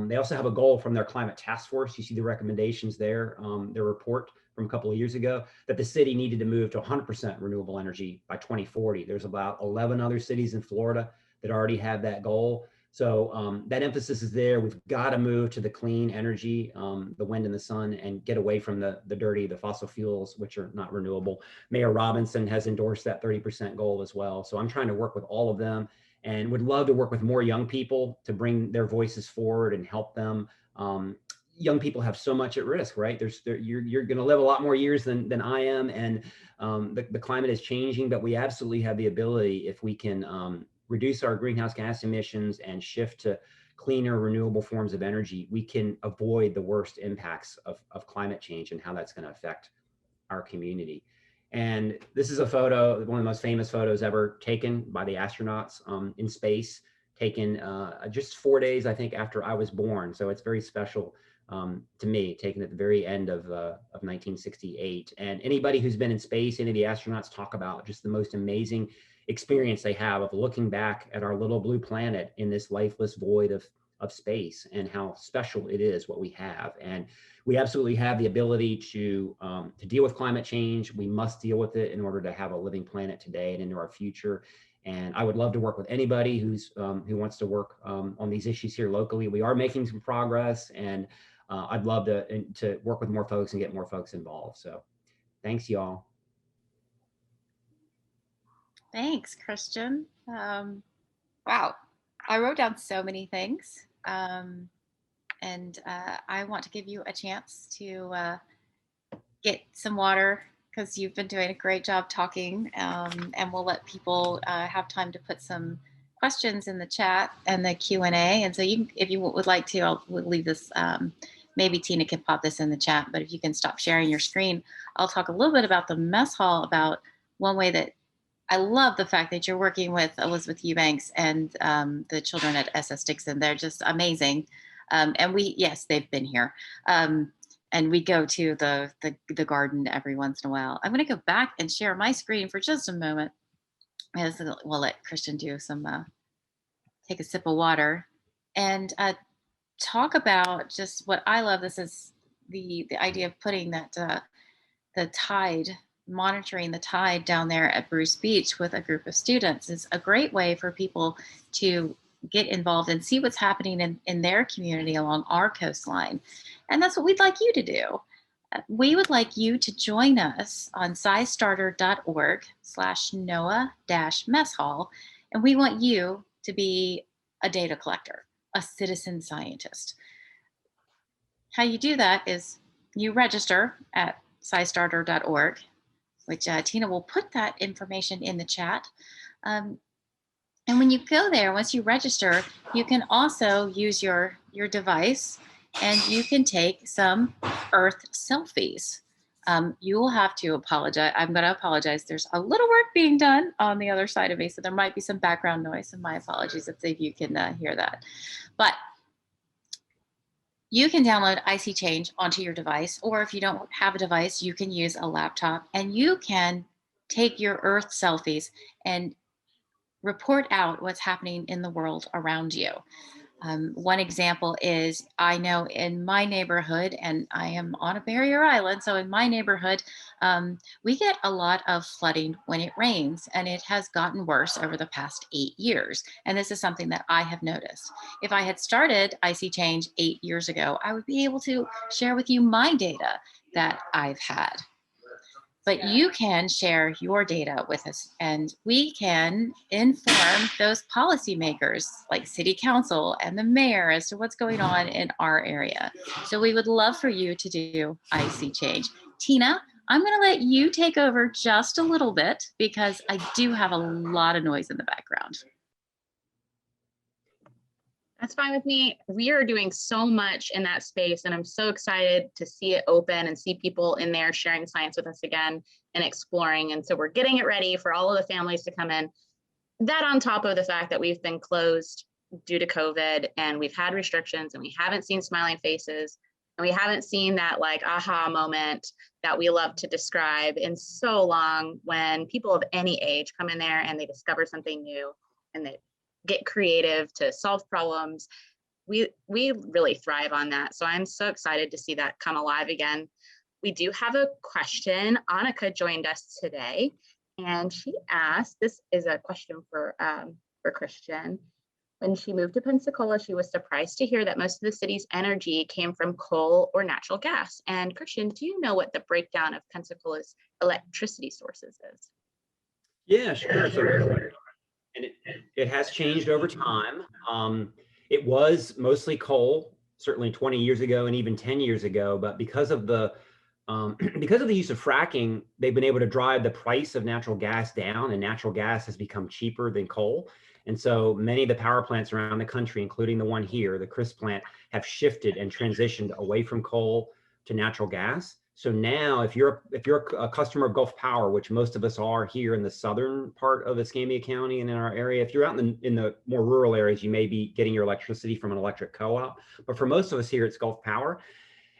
They also have a goal from their climate task force. You see the recommendations there, their report from a couple of years ago, that the city needed to move to 100% renewable energy by 2040. There's about 11 other cities in Florida that already have that goal. So that emphasis is there. We've got to move to the clean energy, the wind and the sun, and get away from the fossil fuels, which are not renewable. Mayor Robinson has endorsed that 30% goal as well. So I'm trying to work with all of them and would love to work with more young people to bring their voices forward and help them. Young people have so much at risk, right? You're going to live a lot more years than I am, and the climate is changing, but we absolutely have the ability, if we can reduce our greenhouse gas emissions and shift to cleaner, renewable forms of energy, we can avoid the worst impacts of climate change and how that's going to affect our community. And this is a photo, one of the most famous photos ever taken by the astronauts in space, taken just 4 days, I think, after I was born. So it's very special to me, taken at the very end of 1968. And anybody who's been in space, any of the astronauts talk about just the most amazing experience they have of looking back at our little blue planet in this lifeless void of space, and how special it is what we have. And we absolutely have the ability to deal with climate change. We must deal with it in order to have a living planet today and into our future. And I would love to work with anybody who wants to work on these issues here locally. We are making some progress, and I'd love to work with more folks and get more folks involved. So thanks, y'all. Thanks, Christian. Wow, I wrote down so many things. And I want to give you a chance to get some water, because you've been doing a great job talking, and we'll let people have time to put some questions in the chat and the Q&A. And so if you would like to, we'll leave this, maybe Tina can pop this in the chat, but if you can stop sharing your screen, I'll talk a little bit about the mess hall, about one way that I love the fact that you're working with Elizabeth Eubanks and the children at SS Dixon. They're just amazing. And yes, they've been here. And we go to the garden every once in a while. I'm going to go back and share my screen for just a moment, as we'll let Christian do some, take a sip of water, and talk about just what I love. This is the idea of putting that the tide, monitoring the tide down there at Bruce Beach with a group of students is a great way for people to get involved and see what's happening in their community along our coastline. And that's what we'd like you to do. We would like you to join us on scistarter.org/NOAA-mess hall. And we want you to be a data collector, a citizen scientist. How you do that is you register at scistarter.org, which Tina will put that information in the chat. And when you go there, once you register, you can also use your device, and you can take some Earth selfies. You will have to apologize. I'm going to apologize. There's a little work being done on the other side of me, so there might be some background noise, and my apologies if you can hear that. But You can download IC Change onto your device, or if you don't have a device, you can use a laptop, and you can take your Earth selfies and report out what's happening in the world around you. One example is, I know in my neighborhood, and I am on a barrier island, so in my neighborhood, we get a lot of flooding when it rains, and it has gotten worse over the past 8 years. And this is something that I have noticed. If I had started IC Change 8 years ago, I would be able to share with you my data that I've had. But you can share your data with us, and we can inform those policymakers like city council and the mayor as to what's going on in our area. So we would love for you to do IC Change. Tina, I'm going to let you take over just a little bit because I do have a lot of noise in the background. That's fine with me. We are doing so much in that space, and I'm so excited to see it open and see people in there sharing science with us again and exploring. And so we're getting it ready for all of the families to come in. That on top of the fact that we've been closed due to COVID, and we've had restrictions, and we haven't seen smiling faces, and we haven't seen that like aha moment that we love to describe in so long, when people of any age come in there and they discover something new and they get creative to solve problems. We really thrive on that. So I'm so excited to see that come alive again. We do have a question. Annika joined us today, and she asked, this is a question for Christian. When she moved to Pensacola, she was surprised to hear that most of the city's energy came from coal or natural gas. And Christian, do you know what the breakdown of Pensacola's electricity sources is? Yeah, sure. And it has changed over time. It was mostly coal, certainly 20 years ago and even 10 years ago. But because of the use of fracking, they've been able to drive the price of natural gas down, and natural gas has become cheaper than coal. And so many of the power plants around the country, including the one here, the Chris plant, have shifted and transitioned away from coal to natural gas. So now if you're a customer of Gulf Power, which most of us are here in the southern part of Escambia County and in our area, if you're out in the more rural areas, you may be getting your electricity from an electric co-op. But for most of us here, it's Gulf Power.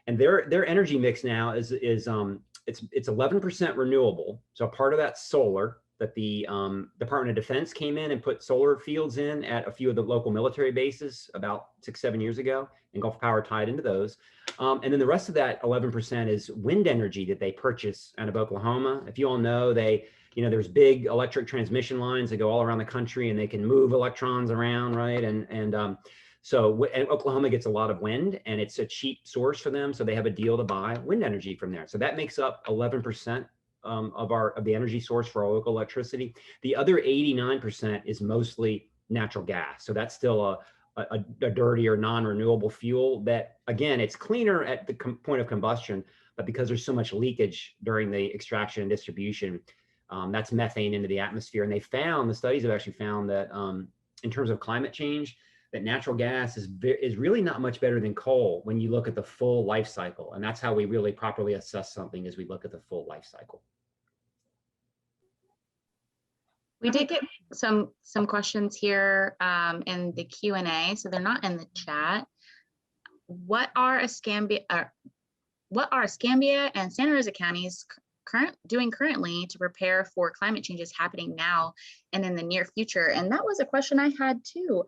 And their energy mix now is it's 11% renewable. So part of that's solar, that the Department of Defense came in and put solar fields in at a few of the local military bases about 6-7 years ago, and Gulf Power tied into those. And then the rest of that 11% is wind energy that they purchase out of Oklahoma. If you all know, there's big electric transmission lines that go all around the country, and they can move electrons around, right? So Oklahoma gets a lot of wind, and it's a cheap source for them. So they have a deal to buy wind energy from there. So that makes up 11% of the energy source for our local electricity. The other 89% is mostly natural gas. So that's still a dirty or non-renewable fuel that, again, it's cleaner at the point of combustion, but because there's so much leakage during the extraction and distribution, that's methane into the atmosphere. And the studies have actually found that in terms of climate change, that natural gas is really not much better than coal when you look at the full life cycle. And that's how we really properly assess something, is we look at the full life cycle. We did get some questions here in the Q&A, so they're not in the chat. What are Escambia and Santa Rosa counties doing currently to prepare for climate changes happening now and in the near future? And that was a question I had too.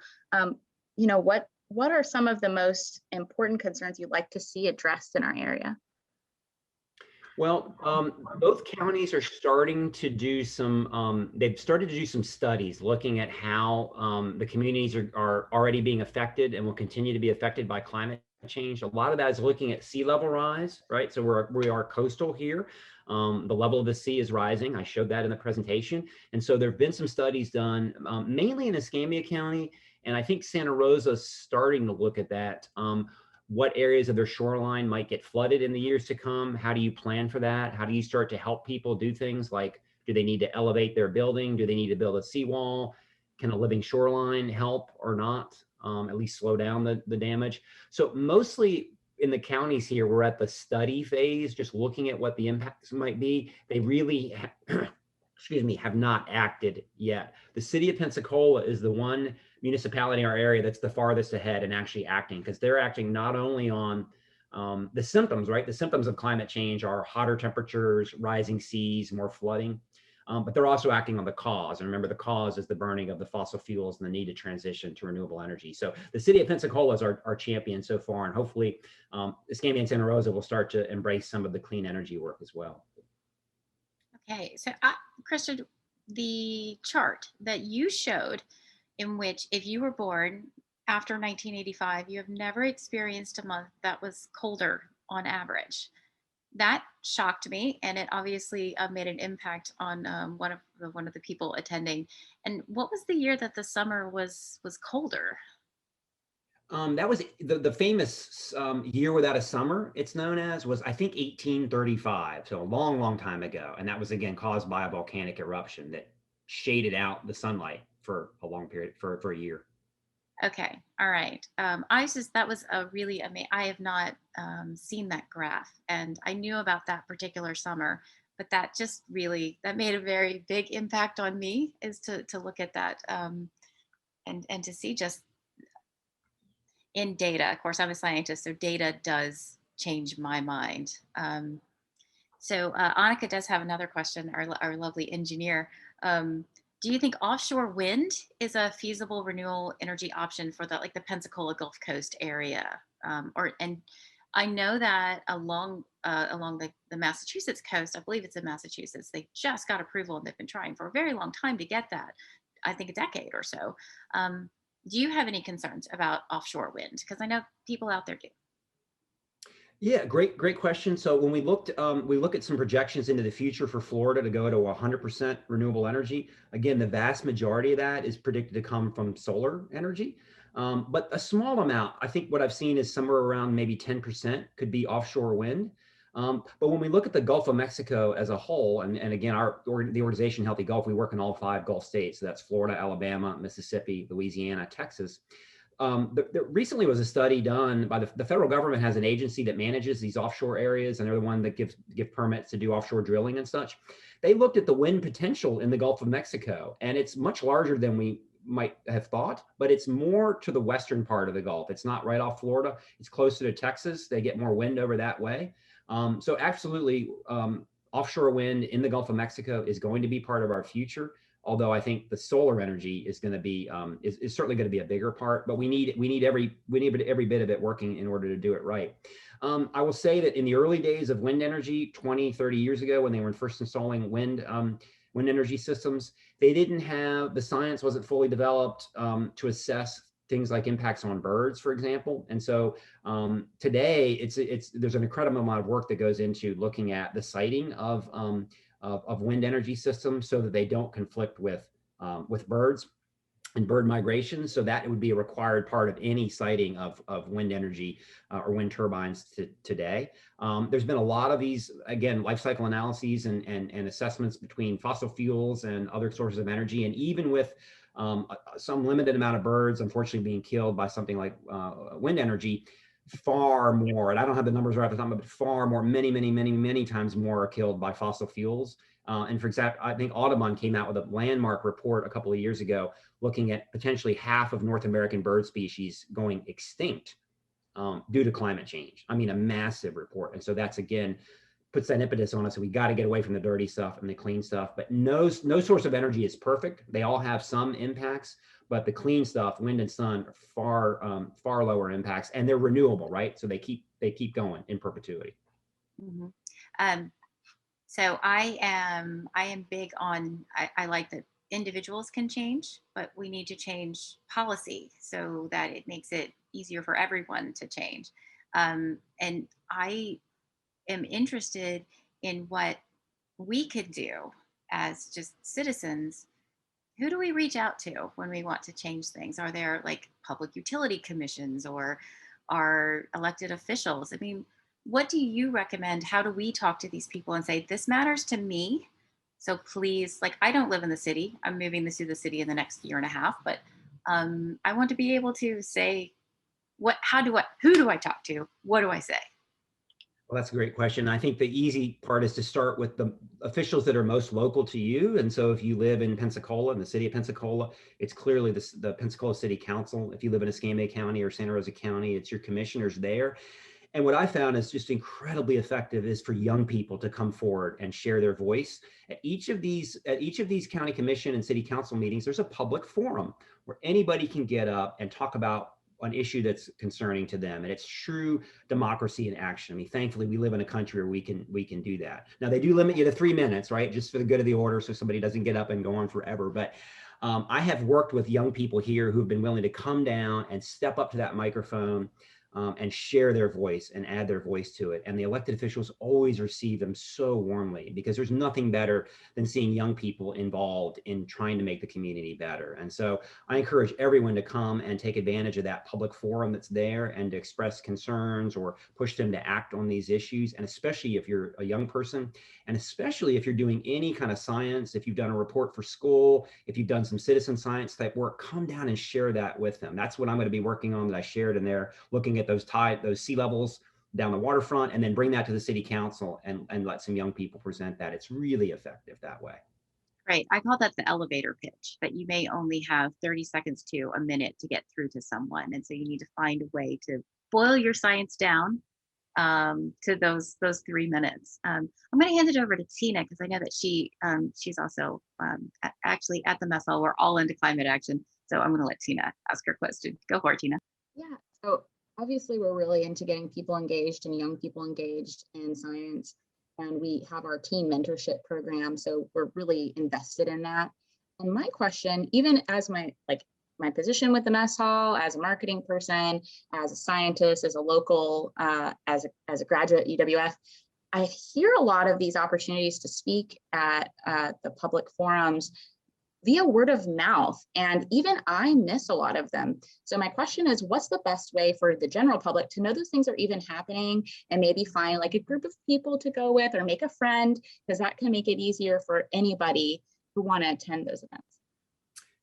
What are some of the most important concerns you'd like to see addressed in our area? Well, both counties are starting to do they've started to do some studies looking at how the communities are already being affected and will continue to be affected by climate change. A lot of that is looking at sea level rise, right? So we are coastal here. The level of the sea is rising. I showed that in the presentation. And so there have been some studies done mainly in Escambia County, and I think Santa Rosa is starting to look at that. What areas of their shoreline might get flooded in the years to come? How do you plan for that? How do you start to help people do things like, do they need to elevate their building? Do they need to build a seawall? Can a living shoreline help or not? At least slow down the damage. So mostly in the counties here, we're at the study phase, just looking at what the impacts might be. They really excuse me, have not acted yet. The city of Pensacola is the one municipality in our area that's the farthest ahead in actually acting, because they're acting not only on the symptoms, right? The symptoms of climate change are hotter temperatures, rising seas, more flooding, but they're also acting on the cause. And remember, the cause is the burning of the fossil fuels and the need to transition to renewable energy. So the city of Pensacola is our champion so far, and hopefully Escambia Santa Rosa will start to embrace some of the clean energy work as well. Okay, so Krista, the chart that you showed, in which if you were born after 1985, you have never experienced a month that was colder on average. That shocked me, and it obviously made an impact on one of the people attending. And what was the year that the summer was colder? That was the famous year without a summer, it's known as, was I think 1835, so a long, long time ago. And that was again caused by a volcanic eruption that shaded out the sunlight for a long period, for a year. Okay, all right. That was a really amazing. I have not seen that graph, and I knew about that particular summer, but that just really that made a very big impact on me, is to look at that and to see just in data. Of course, I'm a scientist, so data does change my mind. So Annika does have another question, our lovely engineer. Do you think offshore wind is a feasible renewable energy option for the Pensacola Gulf Coast area? And I know that along the Massachusetts coast, I believe it's in Massachusetts, they just got approval and they've been trying for a very long time to get that, I think a decade or so. Do you have any concerns about offshore wind? Because I know people out there do. Yeah, great question. So when we look at some projections into the future for Florida to go to 100% renewable energy, again, the vast majority of that is predicted to come from solar energy. But a small amount, I think what I've seen is somewhere around maybe 10% could be offshore wind. But when we look at the Gulf of Mexico as a whole, and again, the organization Healthy Gulf, we work in all 5 Gulf states. So that's Florida, Alabama, Mississippi, Louisiana, Texas. There recently was a study done by the federal government has an agency that manages these offshore areas, and they're the one that give permits to do offshore drilling and such. They looked at the wind potential in the Gulf of Mexico, and it's much larger than we might have thought, but it's more to the western part of the Gulf. It's not right off Florida. It's closer to Texas. They get more wind over that way. So absolutely, offshore wind in the Gulf of Mexico is going to be part of our future. Although I think the solar energy is going to be is certainly going to be a bigger part, but we need every bit of it working in order to do it right. I will say that in the early days of wind energy, 20, 30 years ago, when they were first installing wind energy systems, they didn't have, the science wasn't fully developed to assess things like impacts on birds, for example. And so today, there's an incredible amount of work that goes into looking at the siting of wind energy systems so that they don't conflict with birds and bird migration. So that would be a required part of any siting of wind energy or wind turbines today. There's been a lot of these, again, life cycle analyses and assessments between fossil fuels and other sources of energy. And even with some limited amount of birds, unfortunately, being killed by something like wind energy, far more, and I don't have the numbers right at the time, but far more, many times more are killed by fossil fuels. And for example, I think Audubon came out with a landmark report a couple of years ago, looking at potentially half of North American bird species going extinct due to climate change. I mean, a massive report. And so that's, again, puts that impetus on us. So we got to get away from the dirty stuff and the clean stuff, but no source of energy is perfect. They all have some impacts, but the clean stuff, wind and sun, are far lower impacts, and they're renewable, right? So they keep going in perpetuity. Mm-hmm. So I am big on, I like that individuals can change, but we need to change policy so that it makes it easier for everyone to change. And I am interested in what we could do as just citizens. Who do we reach out to when we want to change things? Are there like public utility commissions or are elected officials? I mean, what do you recommend? How do we talk to these people and say, this matters to me? So please, like, I don't live in the city. I'm moving to the city in the next year and a half, but I want to be able to say, who do I talk to? What do I say? Well, that's a great question. I think the easy part is to start with the officials that are most local to you. And so if you live in Pensacola, in the city of Pensacola, it's clearly the Pensacola City Council. If you live in Escambia County or Santa Rosa County, it's your commissioners there. And what I found is just incredibly effective is for young people to come forward and share their voice. At each of these county commission and city council meetings, there's a public forum where anybody can get up and talk about an issue that's concerning to them. And it's true democracy in action. I mean, thankfully we live in a country where we can do that. Now they do limit you to 3 minutes, right? Just for the good of the order, so somebody doesn't get up and go on forever. But I have worked with young people here who've been willing to come down and step up to that microphone and share their voice and add their voice to it. And the elected officials always receive them so warmly, because there's nothing better than seeing young people involved in trying to make the community better. And so I encourage everyone to come and take advantage of that public forum that's there and to express concerns or push them to act on these issues. And especially if you're a young person, and especially if you're doing any kind of science, if you've done a report for school, if you've done some citizen science type work, come down and share that with them. That's what I'm going to be working on, that I shared in there, looking at those sea levels down the waterfront, and then bring that to the city council and let some young people present that. It's really effective that way. Right. I call that the elevator pitch, that you may only have 30 seconds to a minute to get through to someone. And so you need to find a way to boil your science down to those 3 minutes. I'm going to hand it over to Tina, because I know that she's also actually at the mess hall. We're all into climate action. So I'm going to let Tina ask her question. Go for it, Tina. Yeah, so obviously we're really into getting people engaged and young people engaged in science. And we have our teen mentorship program. So we're really invested in that. And my question, even as my position with the mess hall, as a marketing person, as a scientist, as a local, as a graduate at UWF, I hear a lot of these opportunities to speak at the public forums via word of mouth. And even I miss a lot of them. So my question is, what's the best way for the general public to know those things are even happening, and maybe find like a group of people to go with or make a friend, because that can make it easier for anybody who want to attend those events.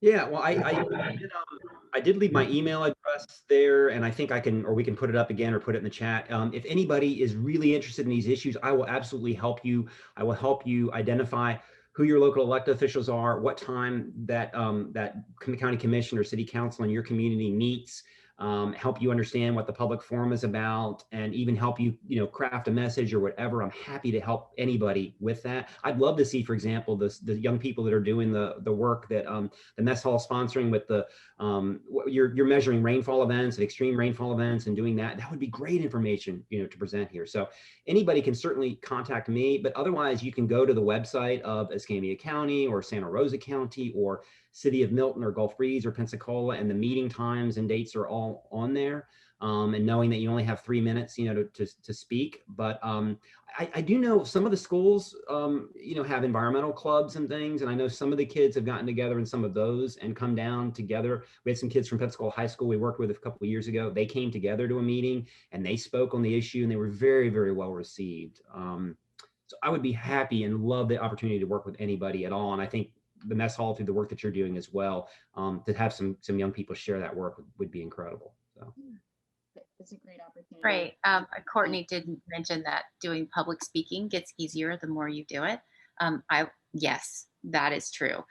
Yeah, well, I did leave my email address there, and I think we can put it up again or put it in the chat. If anybody is really interested in these issues, I will absolutely help you. I will help you identify who your local elected officials are, what time that county commission or city council in your community meets, help you understand what the public forum is about, and even help you, craft a message or whatever. I'm happy to help anybody with that. I'd love to see, for example, the young people that are doing the work that the mess hall is sponsoring with you're measuring rainfall events and extreme rainfall events and doing that. That would be great information, to present here. So anybody can certainly contact me, but otherwise you can go to the website of Escambia County or Santa Rosa County or City of Milton or Gulf Breeze or Pensacola, and the meeting times and dates are all on there. And knowing that you only have 3 minutes, to speak. But I do know some of the schools, have environmental clubs and things. And I know some of the kids have gotten together in some of those and come down together. We had some kids from Pensacola High School we worked with a couple of years ago. They came together to a meeting and they spoke on the issue, and they were very, very well received. So I would be happy and love the opportunity to work with anybody at all. And I think the mess hall, through the work that you're doing as well, to have some young people share that work would be incredible. So It's a great opportunity. Right. Courtney did mention that doing public speaking gets easier the more you do it. Yes, that is true.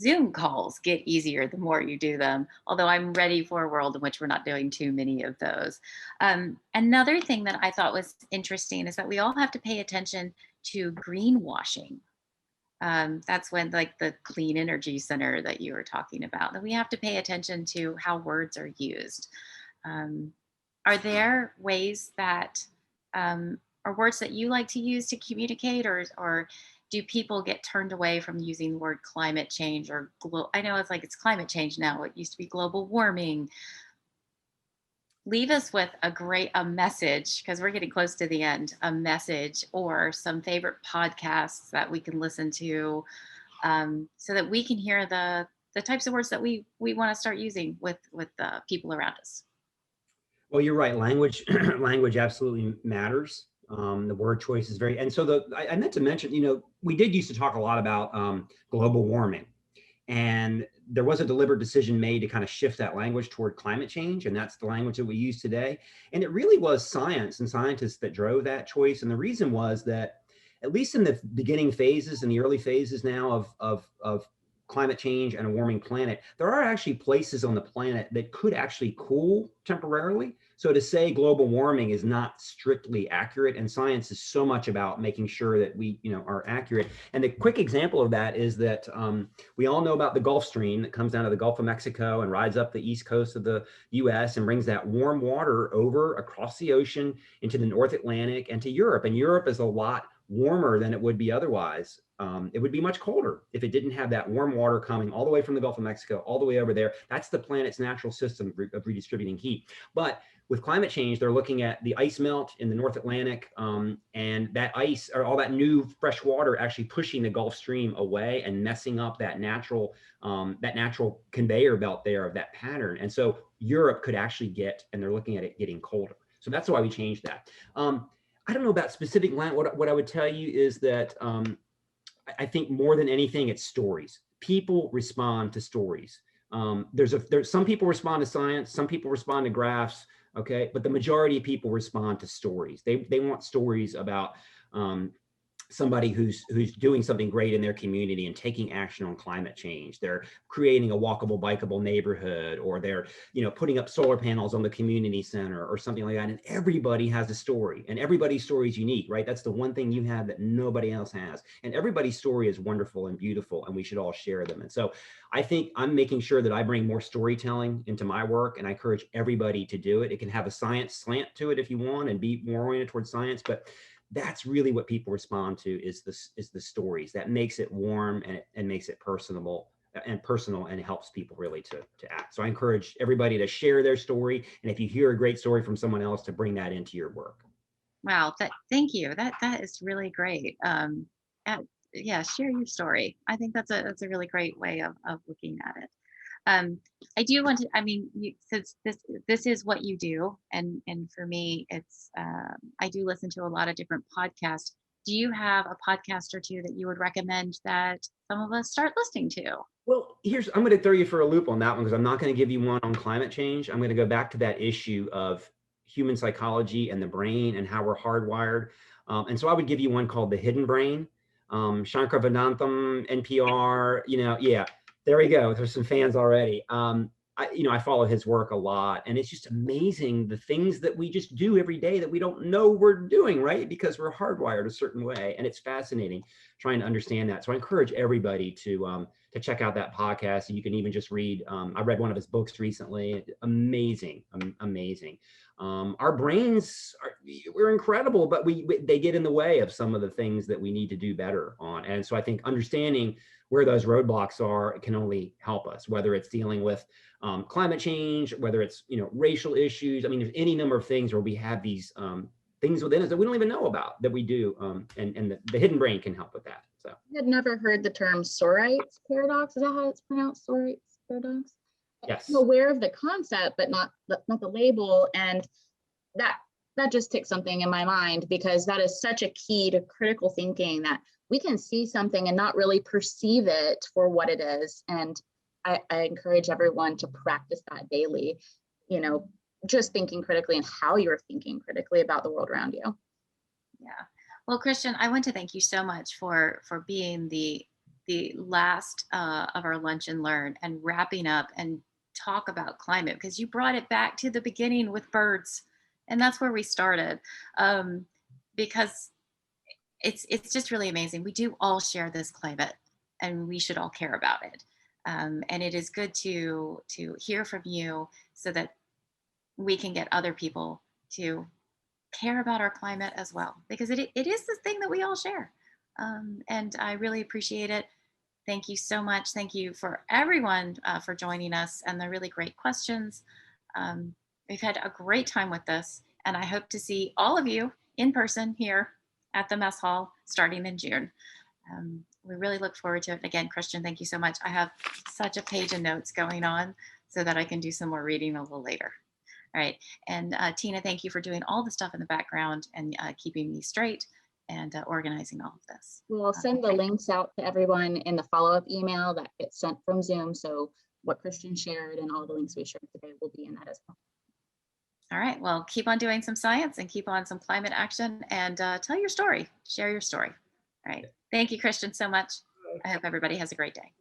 Zoom calls get easier the more you do them, although I'm ready for a world in which we're not doing too many of those. Another thing that I thought was interesting is that we all have to pay attention to greenwashing. That's when, like, the clean energy center that you were talking about, that we have to pay attention to how words are used. Are there ways that, or words that you like to use to communicate, or do people get turned away from using the word climate change or I know it's climate change now. It used to be global warming. Leave us with a message, because we're getting close to the end, a message or some favorite podcasts that we can listen to, so that we can hear the types of words that we want to start using with the people around us. Well, you're right. Language absolutely matters. The word choice is and so I meant to mention, we did used to talk a lot about global warming. And there was a deliberate decision made to kind of shift that language toward climate change. And that's the language that we use today. And it really was science and scientists that drove that choice. And the reason was that, at least in the beginning phases and the early phases now of climate change and a warming planet, there are actually places on the planet that could actually cool temporarily. So to say global warming is not strictly accurate, and science is so much about making sure that we, are accurate. And the quick example of that is that we all know about the Gulf Stream that comes down to the Gulf of Mexico and rides up the east coast of the US and brings that warm water over across the ocean into the North Atlantic and to Europe. And Europe is a lot warmer than it would be otherwise. It would be much colder if it didn't have that warm water coming all the way from the Gulf of Mexico, all the way over there. That's the planet's natural system of redistributing heat. But with climate change, they're looking at the ice melt in the North Atlantic, and that ice, or all that new fresh water, actually pushing the Gulf Stream away and messing up that natural conveyor belt there of that pattern. And so Europe could actually get, and they're looking at it getting colder. So that's why we changed that. I don't know about specific land. What I would tell you is that I think more than anything, it's stories. People respond to stories. There's some people respond to science, some people respond to graphs, okay? But the majority of people respond to stories. They want stories about somebody who's doing something great in their community and taking action on climate change. They're creating a walkable, bikeable neighborhood, or they're putting up solar panels on the community center or something like that. And everybody has a story, and everybody's story is unique, right? That's the one thing you have that nobody else has. And everybody's story is wonderful and beautiful, and we should all share them. And so I think I'm making sure that I bring more storytelling into my work, and I encourage everybody to do it. It can have a science slant to it if you want and be more oriented towards science, but that's really what people respond to is the stories. That makes it warm and makes it personal and helps people really to act. So I encourage everybody to share their story. And if you hear a great story from someone else, to bring that into your work. Wow, thank you. That is really great. Yeah, share your story. I think that's a really great way of looking at it. I do want to, since this is what you do, and for me, it's, I do listen to a lot of different podcasts. Do you have a podcast or two that you would recommend that some of us start listening to? Well, I'm going to throw you for a loop on that one, because I'm not going to give you one on climate change. I'm going to go back to that issue of human psychology and the brain and how we're hardwired. And so I would give you one called The Hidden Brain. Shankar Vedantam, NPR, yeah. There we go. There's some fans already. I follow his work a lot, and it's just amazing the things that we just do every day that we don't know we're doing, right? Because we're hardwired a certain way, and it's fascinating trying to understand that. So I encourage everybody to check out that podcast. You can even just read. I read one of his books recently. Amazing, amazing. Our brains we're incredible, but they get in the way of some of the things that we need to do better on. And so I think understanding where those roadblocks are can only help us, whether it's dealing with climate change, whether it's racial issues. I mean, there's any number of things where we have these things within us that we don't even know about that we do, and the hidden brain can help with that. So I had never heard the term Sorites paradox. Is that how it's pronounced? Sorites paradox? yes, I'm aware of the concept, but not the label, and that just ticks something in my mind, because that is such a key to critical thinking, that we can see something and not really perceive it for what it is. And I encourage everyone to practice that daily, just thinking critically and how you're thinking critically about the world around you. Yeah. Well, Christian, I want to thank you so much for being the last of our Lunch and Learn and wrapping up and talk about climate, because you brought it back to the beginning with birds, and that's where we started, because it's just really amazing. We do all share this climate, and we should all care about it. And it is good to hear from you so that we can get other people to care about our climate as well, because it is the thing that we all share. And I really appreciate it. Thank you so much. Thank you for everyone for joining us and the really great questions. We've had a great time with this, and I hope to see all of you in person here at the Mess Hall starting in June. We really look forward to it. Again, Christian, thank you so much. I have such a page of notes going on so that I can do some more reading a little later. All right. And Tina, thank you for doing all the stuff in the background and keeping me straight. organizing all of this. We'll send the links out to everyone in the follow-up email that gets sent from Zoom. So what Christian shared and all the links we shared today will be in that as well. All right, well, keep on doing some science and keep on some climate action and tell your story, share your story. All right, thank you, Christian, so much. I hope everybody has a great day.